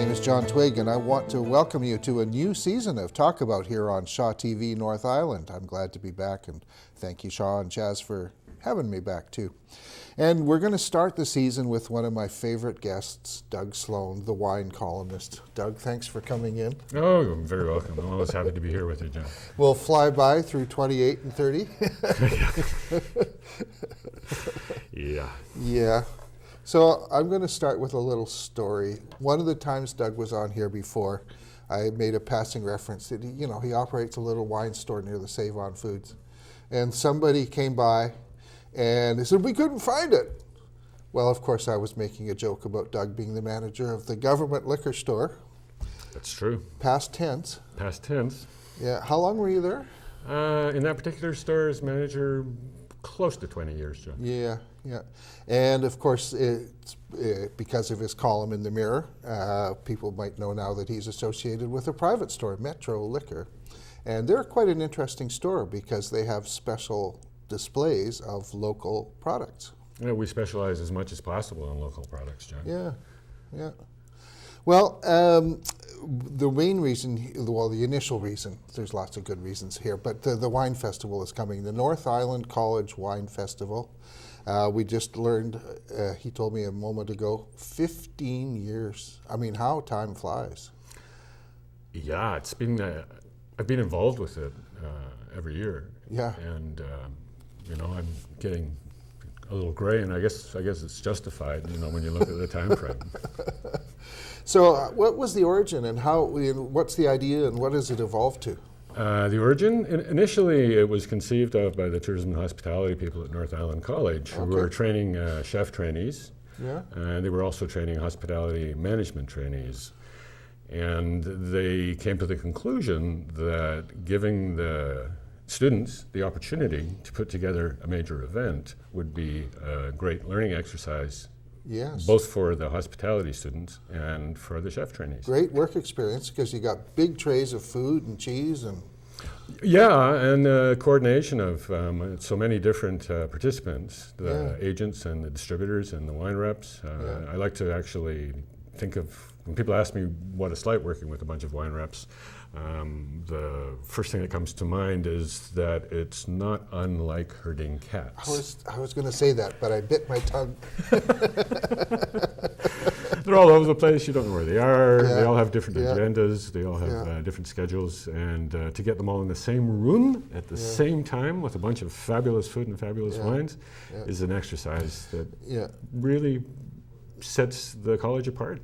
name is John Twigg, and I want to welcome you to a new season of Talk About here on Shaw TV North Island. I'm glad to be back, and thank you, Shaw and Chaz, for having me back too. And we're going to start the season with one of my favorite guests, Doug Sloan, the wine columnist. Doug, thanks for coming in. Oh, you're very welcome. I'm always happy to be here with you, John. We'll fly by through 28 and 30. Yeah. Yeah. So I'm going to start with a little story. One of the times Doug was on here before, I made a passing reference that he operates a little wine store near the Save On Foods. And somebody came by and they said, we couldn't find it. Well, of course, I was making a joke about Doug being the manager of the government liquor store. That's true. Past tense. Past tense. Yeah. How long were you there? In that particular store as manager, close to 20 years, John. Yeah, yeah. And of course, it's because of his column in the Mirror, people might know now that he's associated with a private store, Metro Liquor. And they're quite an interesting store because they have special displays of local products. Yeah, we specialize as much as possible in local products, John. Yeah, yeah. Well, the main reason, the initial reason, there's lots of good reasons here, but the wine festival is coming, the North Island College Wine Festival. We just learned, he told me a moment ago, 15 years. I mean, how time flies. Yeah, it's been, I've been involved with it every year. Yeah. And, I'm getting a little gray, and I guess it's justified, when you look at the time frame. So what was the origin and what's the idea and what has it evolved to? The origin, initially it was conceived of by the tourism and hospitality people at North Island College who were training chef trainees. Yeah. And they were also training hospitality management trainees. And they came to the conclusion that giving the students the opportunity to put together a major event would be a great learning exercise. Yes. Both for the hospitality students and for the chef trainees. Great work experience because you got big trays of food and cheese and... Yeah, and coordination of so many different participants, the agents and the distributors and the wine reps. I like to actually think of, when people ask me what it's like working with a bunch of wine reps, the first thing that comes to mind is that it's not unlike herding cats. I was going to say that, but I bit my tongue. They're all over the place. You don't know where they are. Yeah. They all have different agendas. They all have different schedules. And to get them all in the same room at the same time with a bunch of fabulous food and fabulous wines is an exercise that really sets the college apart.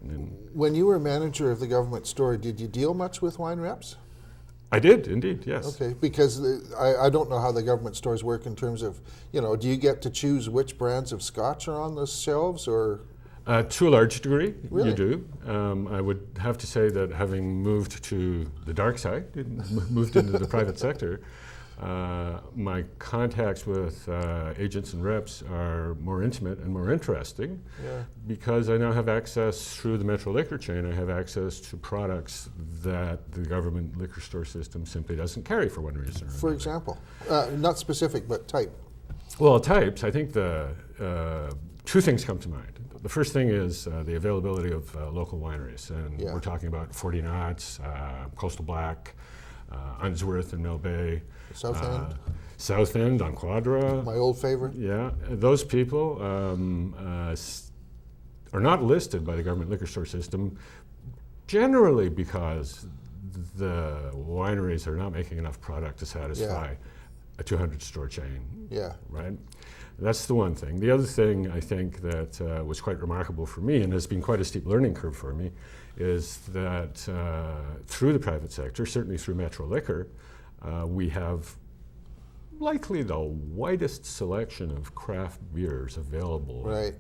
When you were manager of the government store, did you deal much with wine reps? I did, indeed, yes. Okay, because I don't know how the government stores work in terms of, do you get to choose which brands of scotch are on the shelves or? To a large degree, really? You do. I would have to say that having moved to the dark side, moved into the private sector, my contacts with agents and reps are more intimate and more interesting because I now have access through the Metro Liquor chain. I have access to products that the government liquor store system simply doesn't carry for one reason or another. For example, not specific, but type. Well, types, I think the two things come to mind. The first thing is the availability of local wineries, and we're talking about 40 Knots, Coastal Black, Unsworth and Mill Bay. South End? South End on Quadra. My old favorite. Yeah, those people are not listed by the government liquor store system, generally because the wineries are not making enough product to satisfy a 200-store chain. Yeah. Right? That's the one thing. The other thing I think that was quite remarkable for me and has been quite a steep learning curve for me is that through the private sector, certainly through Metro Liquor, we have likely the widest selection of craft beers available in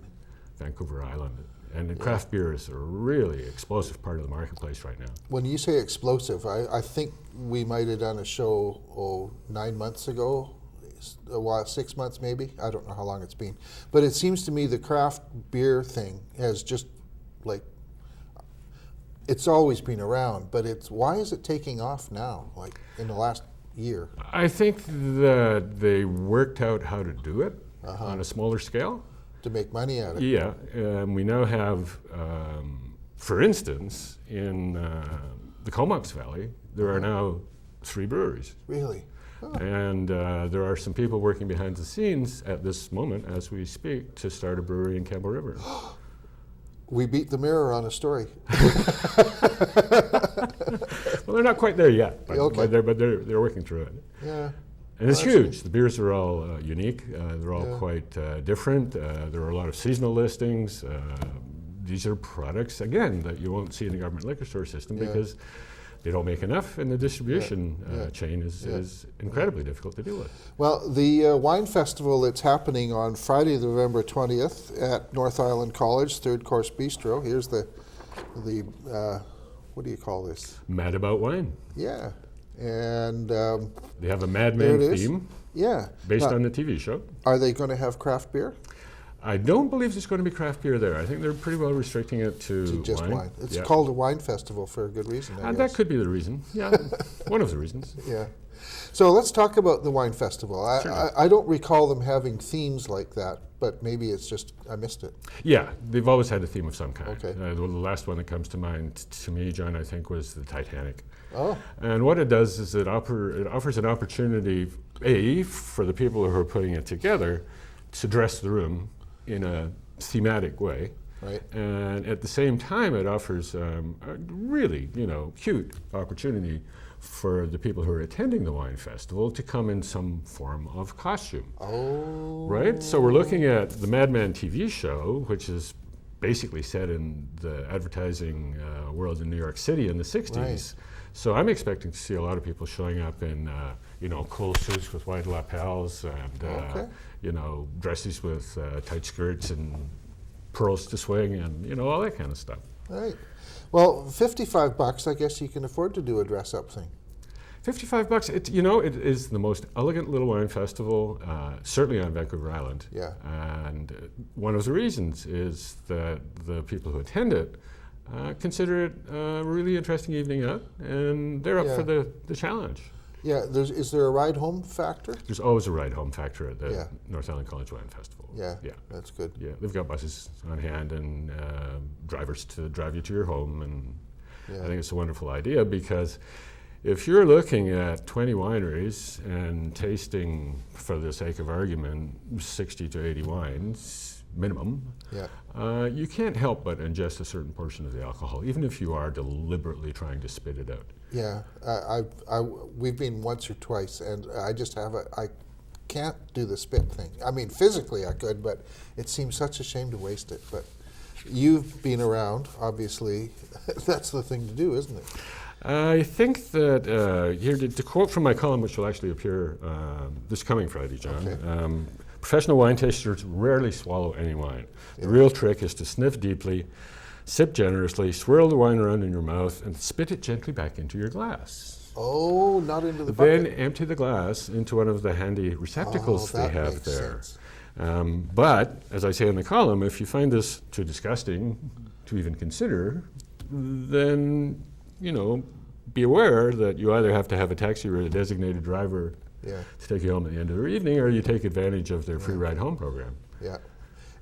Vancouver Island. And craft beer is a really explosive part of the marketplace right now. When you say explosive, I think we might have done a show 9 months ago, 6 months maybe. I don't know how long it's been. But it seems to me the craft beer thing has just it's always been around, but why is it taking off now, like in the last year? I think that they worked out how to do it on a smaller scale. To make money out of it. Yeah, we now have for instance, in the Comox Valley, there are now 3 breweries. Really? Oh. And there are some people working behind the scenes at this moment, as we speak, to start a brewery in Campbell River. We beat the mirror on a story. Well, they're not quite there yet, but, Okay. but they're working through it. Yeah. And it's Well, huge. that's The beers are all unique. They're all Yeah. quite different. There are a lot of seasonal listings. These are products, again, that you won't see in the government liquor store system Yeah. because they don't make enough, and the distribution Yeah. chain is incredibly difficult to deal with. Well, the wine festival that's happening on Friday, November 20th at North Island College, Third Course Bistro. Here's the what do you call this? Mad About Wine. Yeah. And They have a there Madman it is. theme Yeah. based Now, on the TV show. are they going to have craft beer? I don't believe there's going to be craft beer there. I think they're pretty well restricting it to Just wine. It's Yeah. called a wine festival for a good reason, I And guess. that could be the reason. Yeah, one of the reasons. Yeah. So let's talk about the wine festival. Sure. I don't recall them having themes like that, but maybe it's just I missed it. Yeah, they've always had a theme of some kind. Okay. The last one that comes to mind to me, John, I think, was the Titanic. Oh. And what it does is it offers an opportunity, for the people who are putting it together, to dress the room in a thematic way. Right. And at the same time, it offers a really, cute opportunity for the people who are attending the wine festival to come in some form of costume. Oh. Right? So we're looking at the Madman TV show, which is basically set in the advertising world in New York City in the 60s. Right. So I'm expecting to see a lot of people showing up in, cool suits with wide lapels and, Okay. dresses with tight skirts and pearls to swing and, all that kind of stuff. Right. Well, $55, I guess you can afford to do a dress-up thing. $55. It is the most elegant little wine festival, certainly on Vancouver Island. Yeah. And one of the reasons is that the people who attend it consider it a really interesting evening out, and they're up Yeah. for the challenge. Yeah. Is there a ride home factor? There's always a ride home factor at the Yeah. North Island College Wine Festival. Yeah. Yeah. That's good. Yeah, they've got buses on hand and drivers to drive you to your home, and Yeah. I think it's a wonderful idea because if you're looking at 20 wineries and tasting, for the sake of argument, 60 to 80 wines minimum, Yeah. you can't help but ingest a certain portion of the alcohol, even if you are deliberately trying to spit it out. Yeah. We've been once or twice, and I just I can't do the spit thing. I mean, physically I could, but it seems such a shame to waste it. But you've been around, obviously. That's the thing to do, isn't it? I think that here to quote from my column, which will actually appear this coming Friday, John. Okay. Professional wine tasters rarely swallow any wine. The real trick is to sniff deeply, sip generously, swirl the wine around in your mouth, and spit it gently back into your glass. Oh, not into the bucket. Then empty the glass into one of the handy receptacles they that have makes there. sense. But, as I say in the column, if you find this too disgusting to even consider, then, be aware that you either have to have a taxi or a designated driver Yeah. to take you home at the end of the evening, or you take advantage of their free ride home program. Yeah.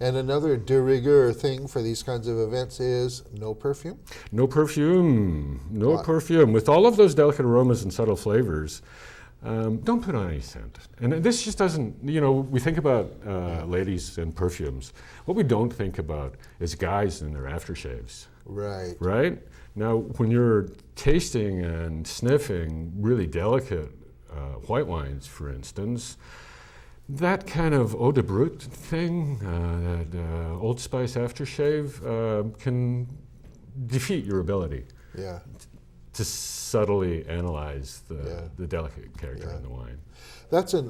And another de rigueur thing for these kinds of events is no perfume. No perfume, no What? perfume. With all of those delicate aromas and subtle flavors, don't put on any scent. And this just doesn't, we think about ladies and perfumes. What we don't think about is guys and their aftershaves, Right. right? Now, when you're tasting and sniffing really delicate white wines, for instance, that kind of eau de brut thing, that Old Spice aftershave, can defeat your ability Yeah. to subtly analyze Yeah. the delicate character Yeah. in the wine. That's let's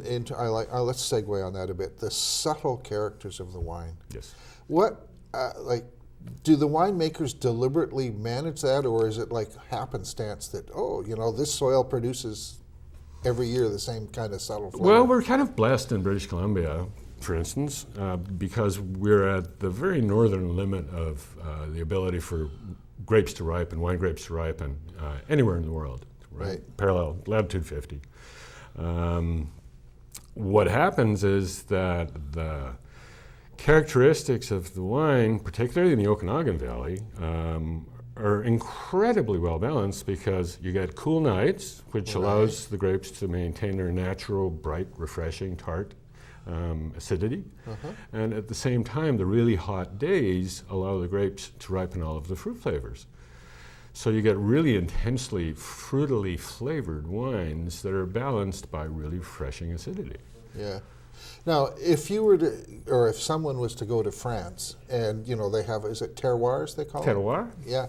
segue on that a bit. The subtle characters of the wine. Yes. What, do the winemakers deliberately manage that, or is it like happenstance that, this soil produces every year the same kind of subtle flavor? Well, we're kind of blessed in British Columbia, for instance, because we're at the very northern limit of the ability for grapes to ripen, wine grapes to ripen, anywhere in the world, Right. Parallel, latitude 50. What happens is that the characteristics of the wine, particularly in the Okanagan Valley, are incredibly well balanced because you get cool nights, which allows the grapes to maintain their natural, bright, refreshing, tart acidity. And at the same time, the really hot days allow the grapes to ripen all of the fruit flavors. So you get really intensely fruitily flavored wines that are balanced by really refreshing acidity. Yeah. Now, if you were to, or if someone was to go to France, and they have, is it terroirs they call it? Terroir? Yeah.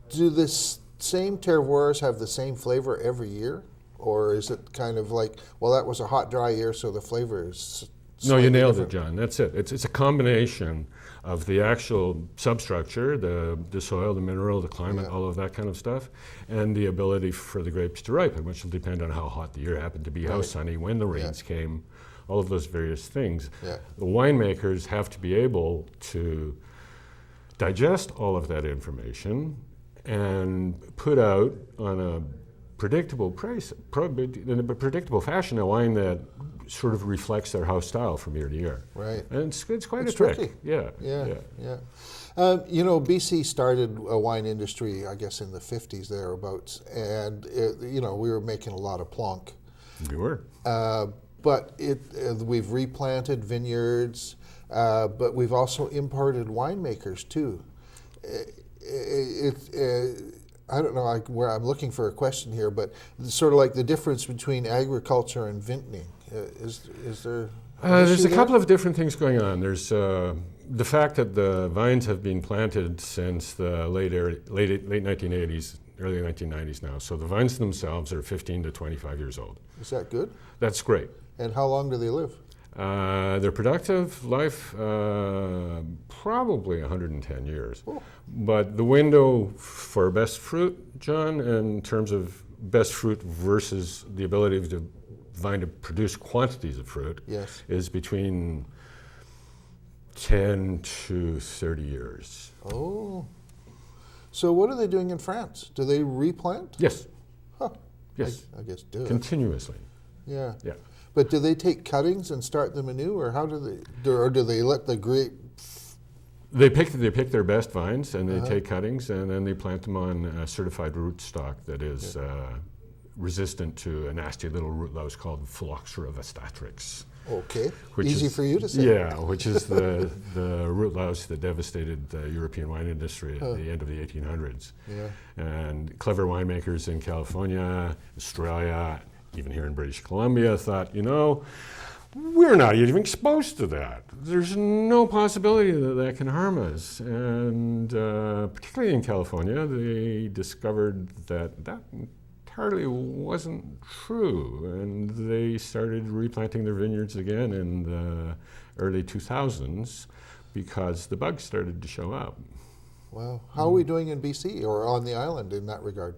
Do the same terroirs have the same flavor every year, or is it kind of like, well, that was a hot, dry year, so the flavor is? No, you nailed it, John. That's it. It's a combination of the actual substructure, the soil, the mineral, the climate, all of that kind of stuff, and the ability for the grapes to ripen, which will depend on how hot the year happened to be, how sunny, when the rains came, all of those various things. The winemakers have to be able to digest all of that information and put out on a predictable in a predictable fashion, a wine that sort of reflects their house style from year to year. Right. And it's quite a trick. Tricky. Yeah. BC started a wine industry, I guess, in the 50s thereabouts, and we were making a lot of plonk. We were. But we've replanted vineyards, but we've also imported winemakers too. I don't know where I'm looking for a question here, but sort of like the difference between agriculture and vintnering. Is there? There's a couple of different things going on. There's the fact that the vines have been planted since the late 1980s, early 1990s now. So the vines themselves are 15 to 25 years old. Is that good? That's great. And how long do they live? Their productive life, probably 110 years. Oh. But the window for best fruit, John, in terms of best fruit versus the ability of the vine to produce quantities of fruit, is between 10 to 30 years. Oh. So what are they doing in France? Do they replant? Yes. Huh. Yes. I guess do. Continuously. Yeah. Yeah. But do they take cuttings and start them anew, or how do they? Or do they let the grape? They pick their best vines and they take cuttings and then they plant them on a certified rootstock that is resistant to a nasty little root louse called Phylloxera vastatrix. Okay, easy for you to say. Yeah, which is the root louse that devastated the European wine industry at the end of the 1800s. Yeah. And clever winemakers in California, Australia, even here in British Columbia thought, we're not even exposed to that. There's no possibility that can harm us. And particularly in California, they discovered that entirely wasn't true. And they started replanting their vineyards again in the early 2000s because the bugs started to show up. Wow. How are we doing in BC or on the island in that regard?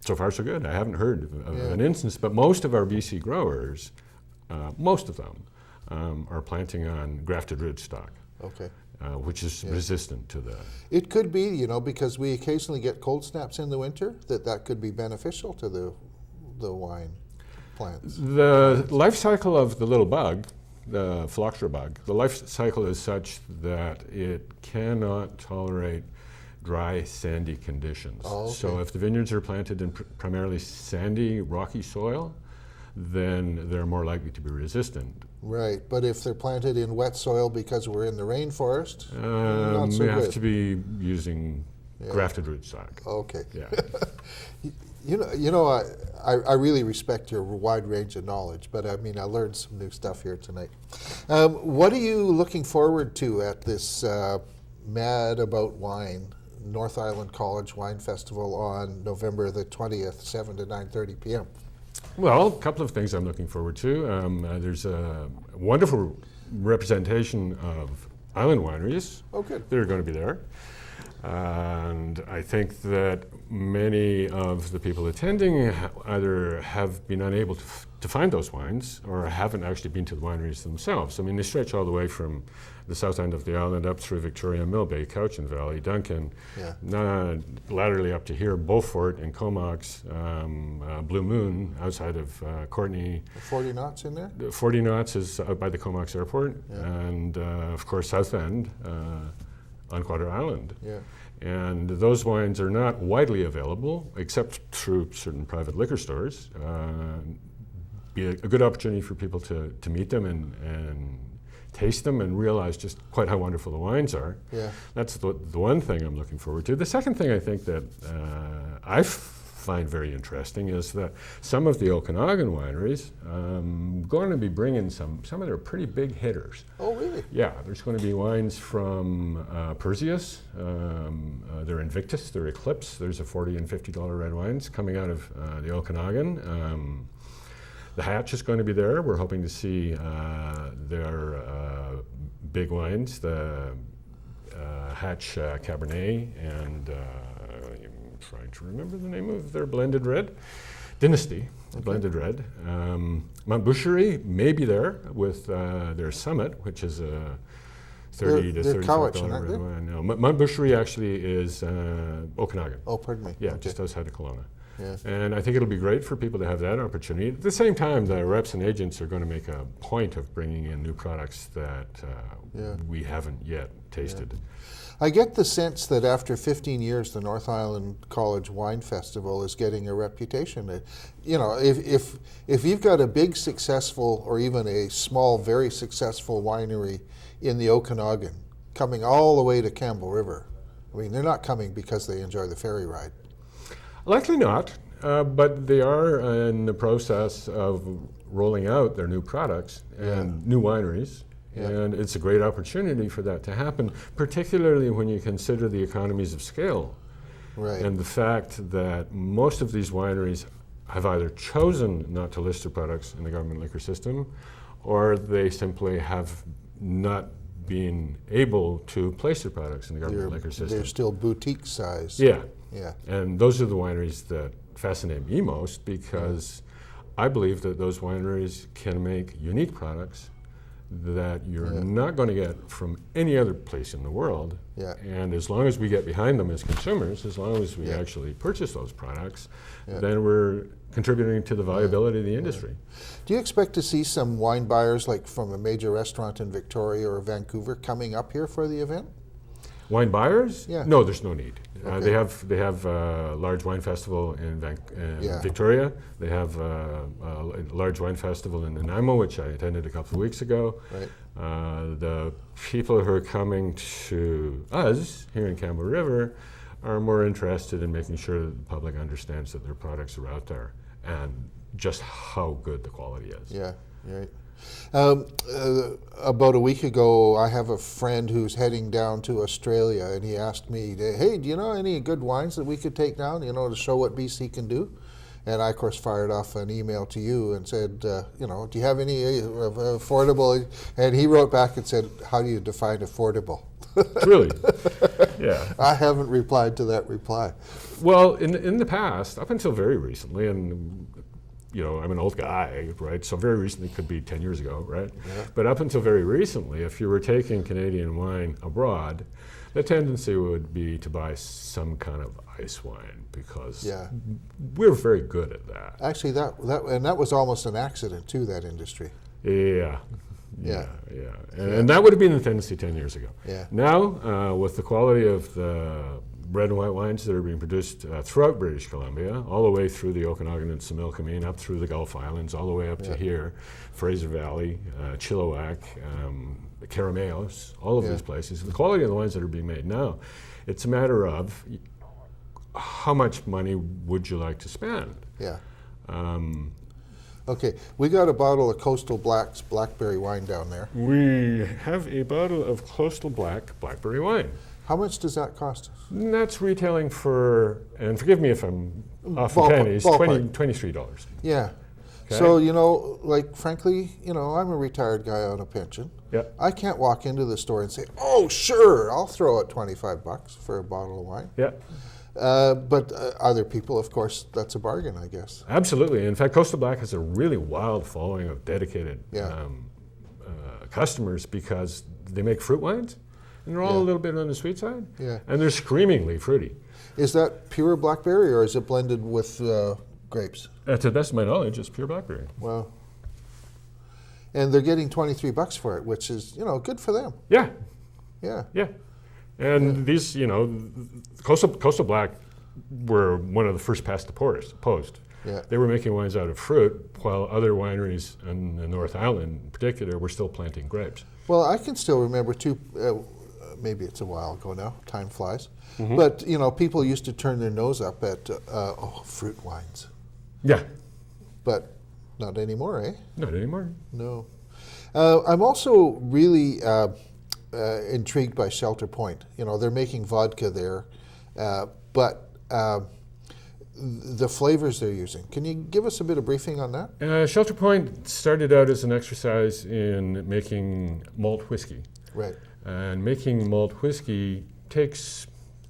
So far, so good. I haven't heard of an instance, but most of our BC growers, most of them, are planting on grafted rootstock, which is resistant to the... It could be, because we occasionally get cold snaps in the winter, that could be beneficial to the wine plants. The life cycle of the little bug, the Phylloxera bug, the life cycle is such that it cannot tolerate dry, sandy conditions. So if the vineyards are planted in primarily sandy, rocky soil, then they're more likely to be resistant. Right, but if they're planted in wet soil because we're in the rainforest, not so we good. have to be using grafted rootstock. Okay. Yeah. I really respect your wide range of knowledge, but I learned some new stuff here tonight. What are you looking forward to at this Mad About Wine North Island College Wine Festival on November the 20th, 7 to 9:30 p.m.? Well, a couple of things I'm looking forward to. There's a wonderful representation of island wineries that are going to be there. And I think that many of the people attending either have been unable to find those wines or haven't actually been to the wineries themselves. They stretch all the way from the south end of the island up through Victoria, Millbay, Cowichan Valley, Duncan, laterally up to here, Beaufort and Comox, Blue Moon outside of Courtenay. 40 knots in there? 40 knots is out by the Comox Airport, and of course South End, on Quarter Island. Yeah. And those wines are not widely available except through certain private liquor stores. Be a good opportunity for people to meet them and taste them and realize just quite how wonderful the wines are. Yeah. That's the one thing I'm looking forward to. The second thing I think that I find very interesting is that some of the Okanagan wineries going to be bringing some of their pretty big hitters. Oh, really? Yeah, there's going to be wines from Perseus, their Invictus, their Eclipse. There's a $40 and $50 red wines coming out of the Okanagan. The Hatch is going to be there. We're hoping to see their big wines, the Hatch Cabernet and I'm trying to remember the name of their blended red. Dynasty, blended red. Mount Boucherie may be there with their Summit, which is a $30 to $35 red wine. No, Mount Boucherie actually is Okanagan. Oh, pardon me. Yeah, just outside of Kelowna. Yeah. And I think it'll be great for people to have that opportunity. At the same time, the reps and agents are going to make a point of bringing in new products that we haven't yet tasted. Yeah. I get the sense that after 15 years, the North Island College Wine Festival is getting a reputation. You know, if you've got a big, successful, or even a small, very successful winery in the Okanagan, coming all the way to Campbell River, I mean, they're not coming because they enjoy the ferry ride. Likely not, but they are in the process of rolling out their new products and new wineries. Yeah. And it's a great opportunity for that to happen, particularly when you consider the economies of scale. Right. And the fact that most of these wineries have either chosen not to list their products in the government liquor system, or they simply have not been able to place their products in the government liquor system. They're still boutique size. Yeah. Yeah. And those are the wineries that fascinate me most, because I believe that those wineries can make unique products that you're not going to get from any other place in the world. Yeah. And as long as we get behind them as consumers, as long as we actually purchase those products, then we're contributing to the viability of the industry. Do you expect to see some wine buyers, like from a major restaurant in Victoria or Vancouver, coming up here for the event? Wine buyers? Yeah. No, there's no need. Okay. They have a large wine festival in Victoria. They have a large wine festival in Nanaimo, which I attended a couple of weeks ago. Right. The people who are coming to us here in Campbell River are more interested in making sure that the public understands that their products are out there and just how good the quality is. Yeah, right. About a week ago, I have a friend who's heading down to Australia, and he asked me, hey, do you know any good wines that we could take down, you know, to show what BC can do? And I, of course, fired off an email to you and said, you know, do you have any affordable? And he wrote back and said, how do you define affordable? Really? Yeah. I haven't replied to that reply. Well, in the past, up until very recently, and you know, I'm an old guy, right? So very recently could be 10 years ago, right? Yeah. But up until very recently, if you were taking Canadian wine abroad, the tendency would be to buy some kind of ice wine, because we're very good at that. Actually, that was almost an accident to that industry. Yeah. And that would have been the tendency 10 years ago. Yeah. Now, with the quality of the red and white wines that are being produced throughout British Columbia, all the way through the Okanagan and Similkameen, up through the Gulf Islands, all the way up to here, Fraser Valley, Chilliwack, the Carameos, all of these places. The quality of the wines that are being made now, it's a matter of how much money would you like to spend? Yeah. Okay, we got a bottle of Coastal Black's blackberry wine down there. We have a bottle of Coastal Black blackberry wine. How much does that cost? That's retailing for, and forgive me if I'm off in pennies, $23. Yeah. Okay. So, you know, like, frankly, you know, I'm a retired guy on a pension. Yeah. I can't walk into the store and say, oh, sure, I'll throw out $25 for a bottle of wine. Yeah. But other people, of course, that's a bargain, I guess. Absolutely. In fact, Coastal Black has a really wild following of dedicated customers, because they make fruit wines, and they're all a little bit on the sweet side, and they're screamingly fruity. Is that pure blackberry, or is it blended with grapes? To the best of my knowledge, it's pure blackberry. Wow. And they're getting $23 for it, which is, you know, good for them. Yeah. Yeah. Yeah. And these, Coastal Black were one of the first past the post. Yeah. They were making wines out of fruit, while other wineries in the North Island in particular were still planting grapes. Well, I can still remember too, maybe it's a while ago now, time flies, but people used to turn their nose up at, fruit wines. Yeah. But not anymore, eh? Not anymore. No. I'm also really intrigued by Shelter Point. They're making vodka there, but the flavors they're using. Can you give us a bit of briefing on that? Shelter Point started out as an exercise in making malt whiskey. Right. And making malt whiskey takes,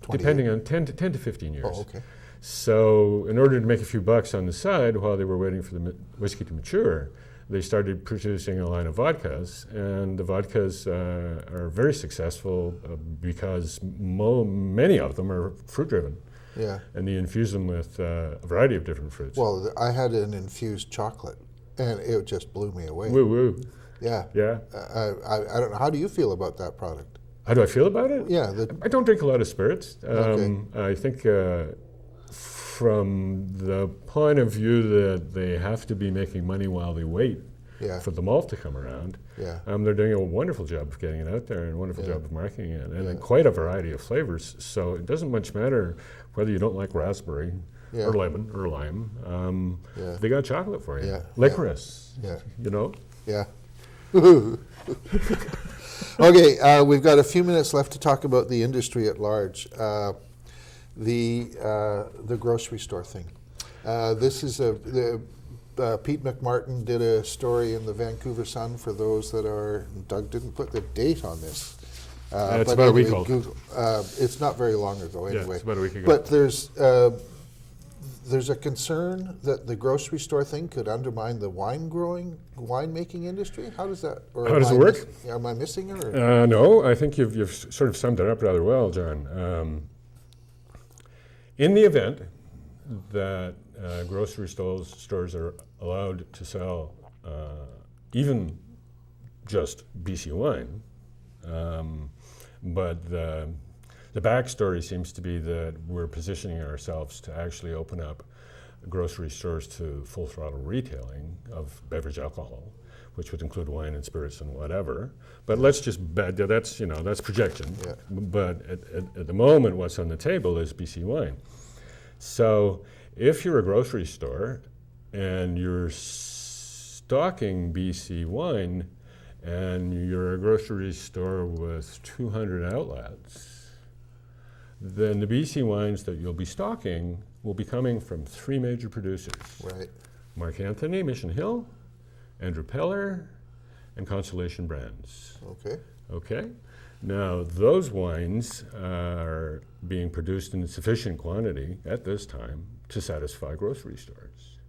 depending on 10 to 15 years. Oh, okay. So in order to make a few bucks on the side while they were waiting for the whiskey to mature, they started producing a line of vodkas, and the vodkas are very successful because many of them are fruit-driven. Yeah. And they infuse them with a variety of different fruits. Well, I had an infused chocolate, and it just blew me away. Woo woo. Yeah. Yeah. I don't know. How do you feel about that product? How do I feel about it? Yeah. I don't drink a lot of spirits. Okay. I think from the point of view that they have to be making money while they wait for the malt to come around, they're doing a wonderful job of getting it out there and a wonderful job of marketing it, and quite a variety of flavors. So it doesn't much matter whether you don't like raspberry or lemon or lime. They got chocolate for you. Yeah. Licorice. Yeah. Yeah. Okay, we've got a few minutes left to talk about the industry at large. The grocery store thing. This is Pete McMartin did a story in the Vancouver Sun for those that are. Doug didn't put the date on this. It's about a week old. It's not very long ago, anyway. Yeah, it's about a week ago. But there's a concern that the grocery store thing could undermine the winemaking industry. How does that? Or how does it work? Am I missing it? Or? No, I think you've sort of summed it up rather well, John. In the event that grocery stores are allowed to sell even just BC wine, but the backstory seems to be that we're positioning ourselves to actually open up grocery stores to full throttle retailing of beverage alcohol, which would include wine and spirits and whatever. But let's just bet that's projection. Yeah. But at the moment, what's on the table is BC wine. So if you're a grocery store and you're stocking BC wine and you're a grocery store with 200 outlets, then the BC wines that you'll be stocking will be coming from 3 major producers. Right. Mark Anthony, Mission Hill, Andrew Peller, and Constellation Brands. Okay. Okay. Now, those wines are being produced in sufficient quantity at this time to satisfy grocery stores.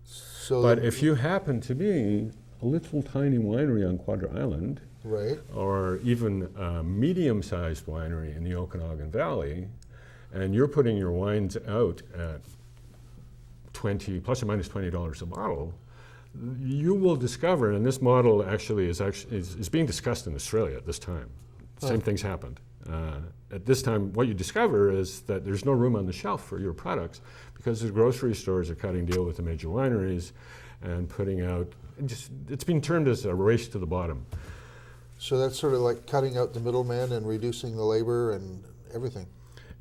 But if you happen to be a little tiny winery on Quadra Island, right, or even a medium-sized winery in the Okanagan Valley, and you're putting your wines out at plus or minus $20 a bottle, you will discover, and this model actually is being discussed in Australia at this time. Same things happened. At this time, what you discover is that there's no room on the shelf for your products because the grocery stores are cutting deal with the major wineries and putting out, it's been termed as a race to the bottom. So that's sort of like cutting out the middleman and reducing the labor and everything.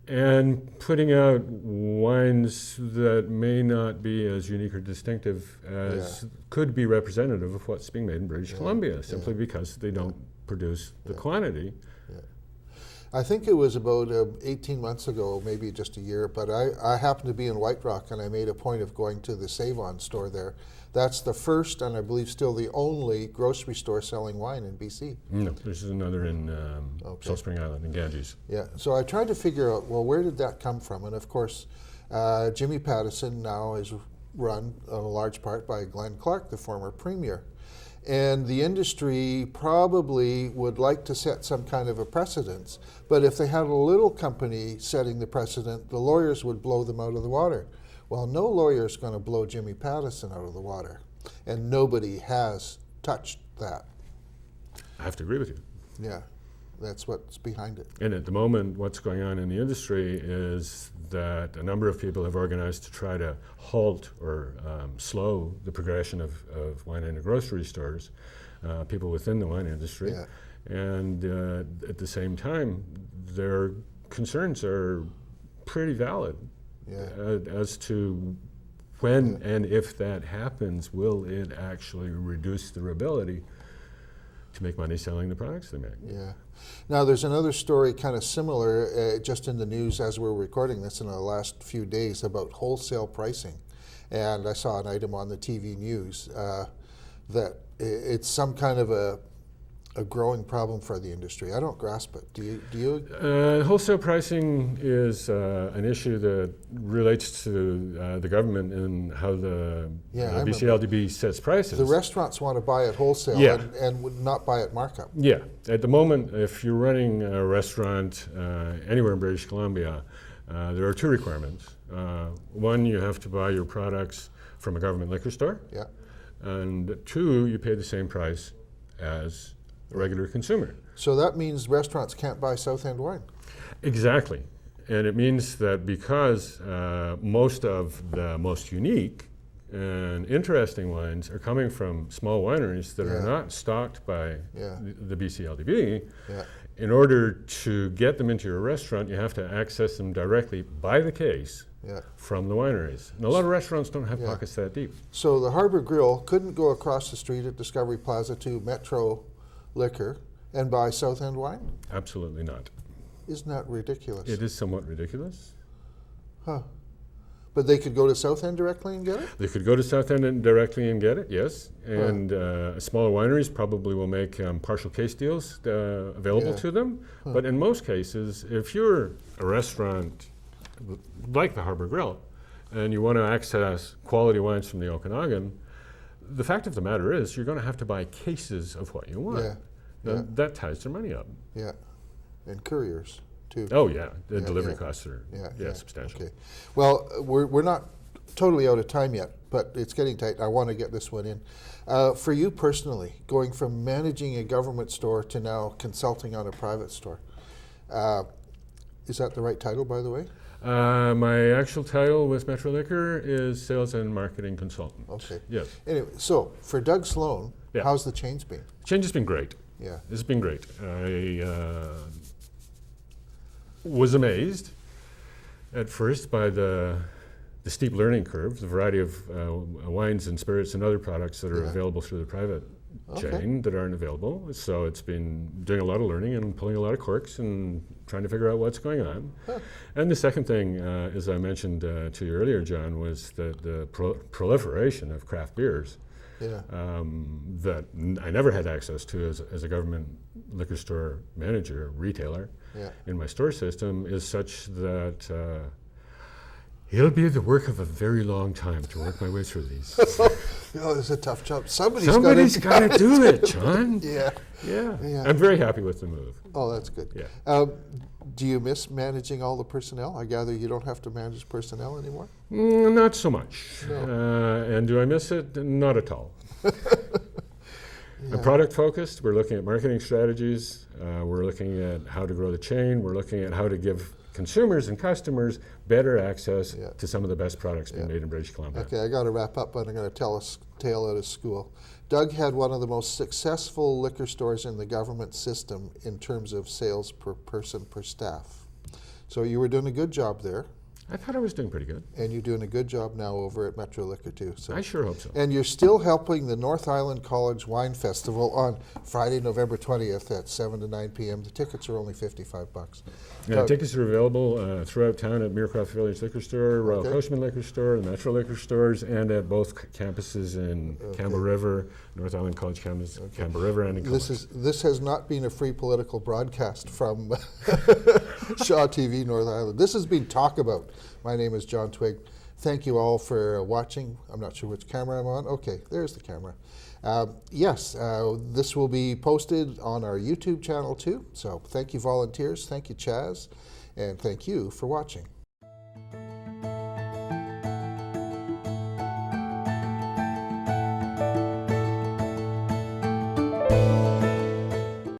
And putting out wines that may not be as unique or distinctive as could be representative of what's being made in British Columbia, simply because they don't produce the quantity. Yeah. I think it was about 18 months ago, maybe just a year, but I happened to be in White Rock and I made a point of going to the Save-On store there. That's the first, and I believe still the only, grocery store selling wine in BC. No, there's another in Salt Spring Island, in Ganges. Yeah, so I tried to figure out, well, where did that come from? And of course, Jimmy Pattison now is run in a large part by Glenn Clark, the former premier. And the industry probably would like to set some kind of a precedence, but if they had a little company setting the precedent, the lawyers would blow them out of the water. Well, no lawyer is going to blow Jimmy Pattison out of the water, and nobody has touched that. I have to agree with you. Yeah. That's what's behind it. And at the moment, what's going on in the industry is that a number of people have organized to try to halt or slow the progression of wine into grocery stores, people within the wine industry. Yeah. And at the same time, their concerns are pretty valid as to when and if that happens, will it actually reduce their ability to make money selling the products they make? Yeah. Now, there's another story kind of similar, just in the news as we're recording this in the last few days, about wholesale pricing. And I saw an item on the TV news that it's some kind of a growing problem for the industry. I don't grasp it. Do you? Wholesale pricing is an issue that relates to the government and how the BCLDB sets prices. The restaurants want to buy at wholesale and would not buy at markup. Yeah. At the moment, if you're running a restaurant anywhere in British Columbia, there are two requirements. One, you have to buy your products from a government liquor store. Yeah. And two, you pay the same price as a regular consumer. So that means restaurants can't buy South End wine. Exactly. And it means that because most of the most unique and interesting wines are coming from small wineries that are not stocked by the BCLDB, in order to get them into your restaurant, you have to access them directly by the case from the wineries. And a lot of restaurants don't have pockets that deep. So the Harbour Grill couldn't go across the street at Discovery Plaza to Metro Liquor and buy South End wine? Absolutely not. Isn't that ridiculous? It is somewhat ridiculous. Huh. But they could go to South End directly and get it? They could go to South End directly and get it, yes. And smaller wineries probably will make partial case deals available to them. But in most cases, if you're a restaurant like the Harbour Grill and you want to access quality wines from the Okanagan, the fact of the matter is you're going to have to buy cases of what you want. That ties their money up. Yeah. And couriers, too. Oh, yeah. The delivery costs are substantial. Okay. Well, we're not totally out of time yet, but it's getting tight. I want to get this one in. For you personally, going from managing a government store to now consulting on a private store, is that the right title, by the way? My actual title with Metro Liquor is Sales and Marketing Consultant. Okay. Yes. Anyway, so for Doug Sloan, how's the change been? Change has been great. Yeah. It's been great. I was amazed at first by the steep learning curve, the variety of wines and spirits and other products that are available through the private chain that aren't available. So it's been doing a lot of learning and pulling a lot of corks and trying to figure out what's going on. And the second thing, as I mentioned to you earlier, John, was the proliferation of craft beers that I never had access to as a government liquor store manager, retailer in my store system, is such that it'll be the work of a very long time to work my way through these. It's a tough job. Somebody's got to do it, John. Yeah. I'm very happy with the move. Oh, that's good. Yeah. Do you miss managing all the personnel? I gather you don't have to manage personnel anymore? Not so much. No. And do I miss it? Not at all. Product focused, we're looking at marketing strategies, we're looking at how to grow the chain, we're looking at how to give consumers and customers better access to some of the best products being made in British Columbia. Okay, I got to wrap up, but I'm going to tell a tale out of school. Doug had one of the most successful liquor stores in the government system in terms of sales per person per staff. So you were doing a good job there. I thought I was doing pretty good. And you're doing a good job now over at Metro Liquor too. So. I sure hope so. And you're still helping the North Island College Wine Festival on Friday, November 20th at 7 to 9 p.m. The tickets are only $55. Tickets are available throughout town at Muircroft Village Liquor Store, Royal Coachman Liquor Store, the Metro Liquor Stores, and at both campuses in Campbell River, North Island College campus, Campbell River, and in Columnist. This has not been a free political broadcast from Shaw TV North Island. This has been Talk About. My name is John Twigg. Thank you all for watching. I'm not sure which camera I'm on. Okay, there's the camera. This will be posted on our YouTube channel too. So thank you, volunteers. Thank you, Chaz. And thank you for watching.